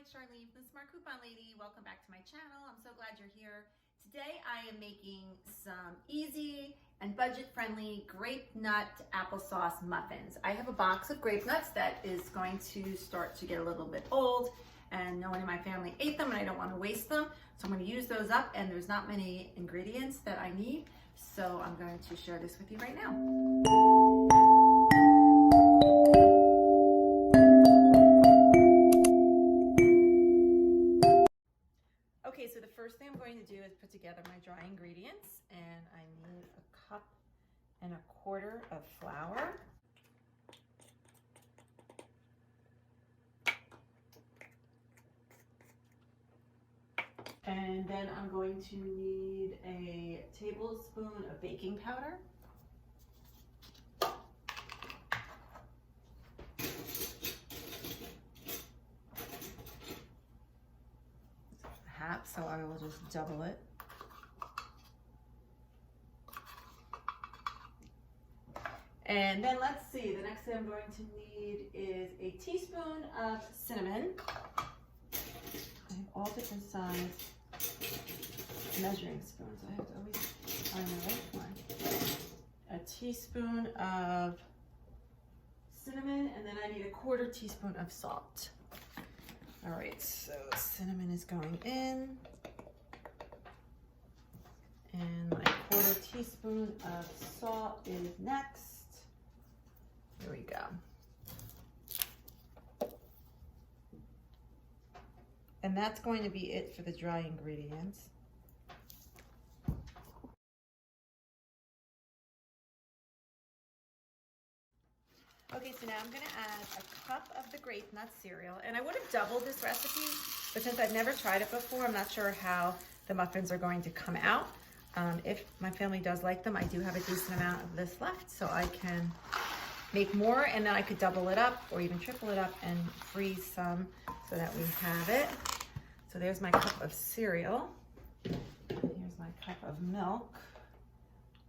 Charlene from the Smart Coupon Lady. Welcome back to my channel. I'm so glad you're here. Today I am making some easy and budget-friendly grape nut applesauce muffins. I have a box of grape nuts that is going to start to get a little bit old, and no one in my family ate them and I don't want to waste them. So I'm going to use those up, and there's not many ingredients that I need. So I'm going to share this with you right now. Okay, so the first thing I'm going to do is put together my dry ingredients, and I need 1.25 cups of flour. And then I'm going to need a tablespoon of baking powder. So I will just double it. And then let's see, the next thing I'm going to need is a teaspoon of cinnamon. I have all different size measuring spoons. I have to always find the right one. A teaspoon of cinnamon, and then I need 1/4 teaspoon of salt. All right, so cinnamon is going in, and my 1/4 teaspoon of salt is next. Here we go. And that's going to be it for the dry ingredients. Okay, so now I'm going to add 1 cup of the Grape Not Cereal, and I would have doubled this recipe, but since I've never tried it before, I'm not sure how the muffins are going to come out. If my family does like them, I do have a decent amount of this left, so I can make more, and then I could double it up or even triple it up and freeze some so that we have it. So there's my cup of cereal. Here's my cup of milk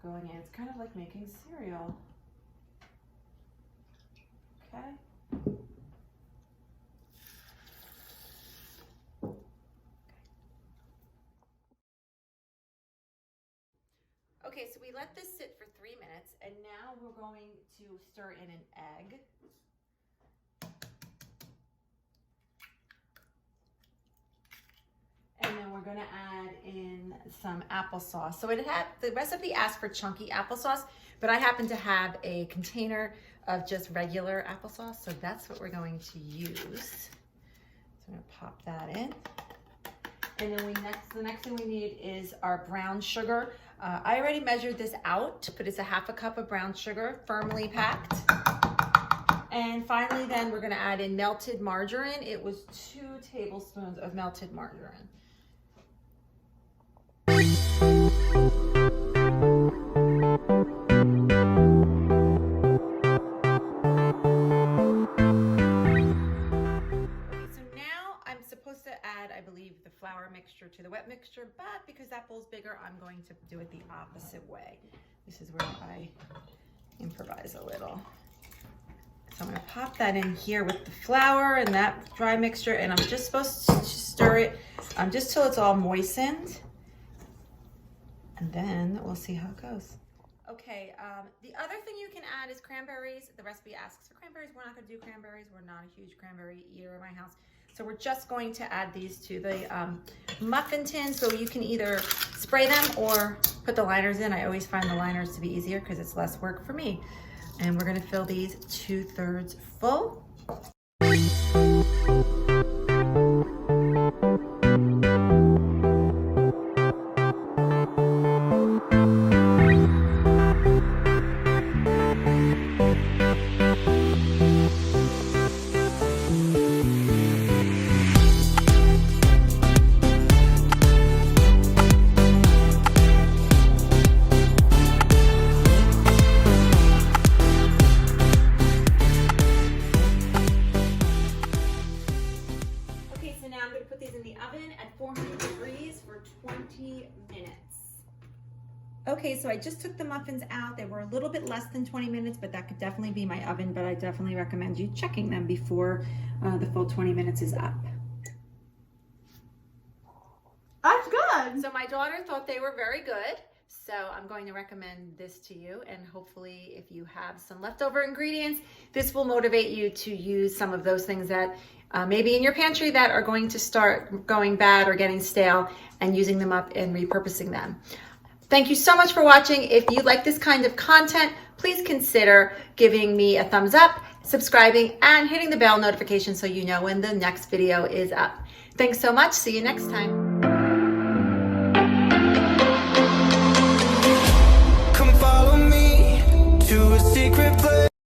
going in. It's kind of like making cereal. Okay. Okay, so we let this sit for 3 minutes, and now we're going to stir in an egg. And then we're going to add in some applesauce. So the recipe asked for chunky applesauce, but I happen to have a container of just regular applesauce, so that's what we're going to use. So I'm going to pop that in. And then the next thing we need is our brown sugar. I already measured this out, but it's 1/2 cup of brown sugar, firmly packed. And finally, then we're going to add in melted margarine. It was 2 tablespoons of melted margarine. I believe the flour mixture to the wet mixture, but because that bowl's bigger, I'm going to do it the opposite way. This is where I improvise a little. So I'm going to pop that in here with the flour and that dry mixture, and I'm just supposed to stir it just till it's all moistened, and then we'll see how it goes. Okay, the other thing you can add is cranberries. The recipe asks for cranberries. We're not going to do cranberries. We're not a huge cranberry eater in my house. So we're just going to add these to the muffin tin. So you can either spray them or put the liners in. I always find the liners to be easier because it's less work for me. And we're going to fill these 2/3 full. At 400 degrees for 20 minutes. Okay, so I just took the muffins out. They were a little bit less than 20 minutes, but that could definitely be my oven, but I definitely recommend you checking them before the full 20 minutes is up. fun. So my daughter thought they were very good. So I'm going to recommend this to you, and hopefully if you have some leftover ingredients, this will motivate you to use some of those things that maybe in your pantry that are going to start going bad or getting stale, and using them up and repurposing them. Thank you so much for watching. If you like this kind of content, please consider giving me a thumbs up, subscribing, and hitting the bell notification so you know when the next video is up. Thanks so much. See you next time. Come follow me to a secret place.